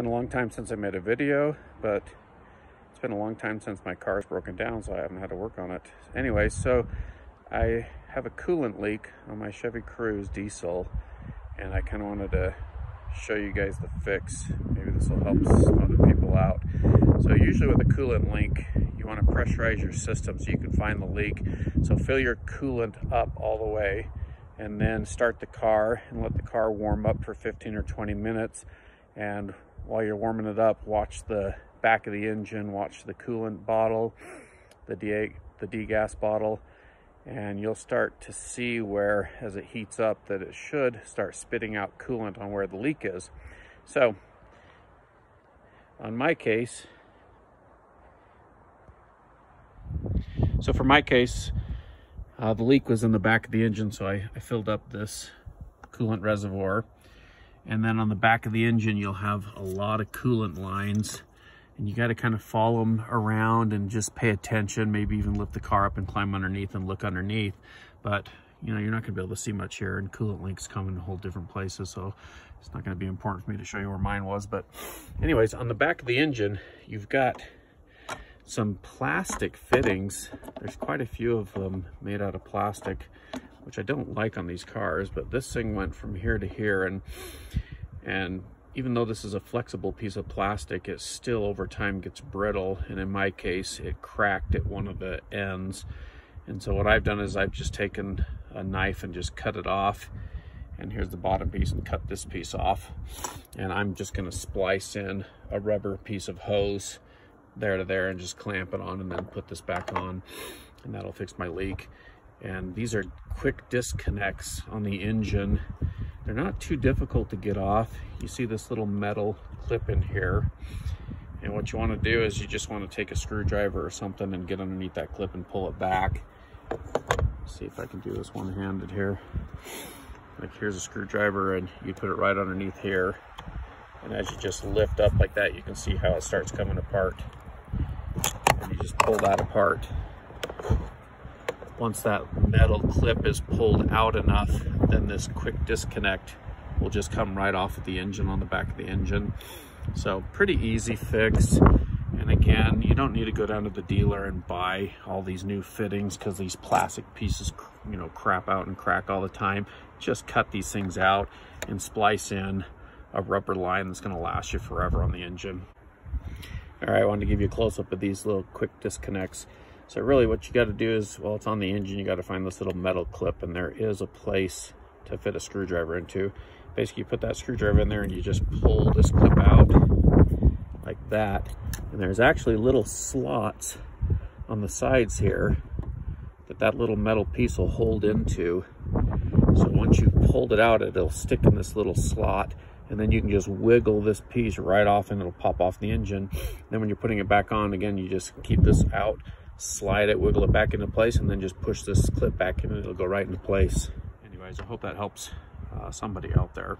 been a long time since I made a video, but it's been a long time since my car's broken down, so I haven't had to work on it. Anyway, so I have a coolant leak on my Chevy Cruze diesel, and I kind of wanted to show you guys the fix. Maybe this will help some other people out. So usually with a coolant leak, you want to pressurize your system so you can find the leak. So fill your coolant up all the way, and then start the car and let the car warm up for 15 or 20 minutes. And while you're warming it up, watch the back of the engine, watch the coolant bottle, the degas bottle, and you'll start to see where, as it heats up, that it should start spitting out coolant on where the leak is. So on my case, for my case, the leak was in the back of the engine, so I filled up this coolant reservoir. And then on the back of the engine, you'll have a lot of coolant lines, and you got to kind of follow them around and just pay attention, maybe even lift the car up and climb underneath and look underneath. But you know, you're not going to be able to see much here, and coolant leaks come in whole different places, so it's not going to be important for me to show you where mine was. But anyways, on the back of the engine, you've got some plastic fittings. There's quite a few of them made out of plastic, which I don't like on these cars, but this thing went from here to here, and even though this is a flexible piece of plastic, it still over time gets brittle, and in my case it cracked at one of the ends. And so what I've done is I've just taken a knife and just cut it off, and here's the bottom piece, and cut this piece off, and I'm just going to splice in a rubber piece of hose there to there and just clamp it on, and then put this back on, and that'll fix my leak. And these are quick disconnects on the engine. They're not too difficult to get off. You see this little metal clip in here, and what you want to do is you just want to take a screwdriver or something and get underneath that clip and pull it back. Let's see if I can do this one-handed here. Like, here's a screwdriver, and you put it right underneath here, and as you just lift up like that, you can see how it starts coming apart, and you just pull that apart. Once that metal clip is pulled out enough, then this quick disconnect will just come right off of the engine, on the back of the engine. So pretty easy fix. And again, you don't need to go down to the dealer and buy all these new fittings, because these plastic pieces, you know, crap out and crack all the time. Just cut these things out and splice in a rubber line that's going to last you forever on the engine. All right, I wanted to give you a close-up of these little quick disconnects. So really what you got to do is, well, it's on the engine, you got to find this little metal clip, and there is a place to fit a screwdriver into. Basically, you put that screwdriver in there and you just pull this clip out like that. And there's actually little slots on the sides here that little metal piece will hold into. So once you've pulled it out, it'll stick in this little slot, and then you can just wiggle this piece right off and it'll pop off the engine. Then when you're putting it back on, again, you just keep this out, slide it, wiggle it back into place, and then just push this clip back in and it'll go right into place. Anyways, I hope that helps somebody out there.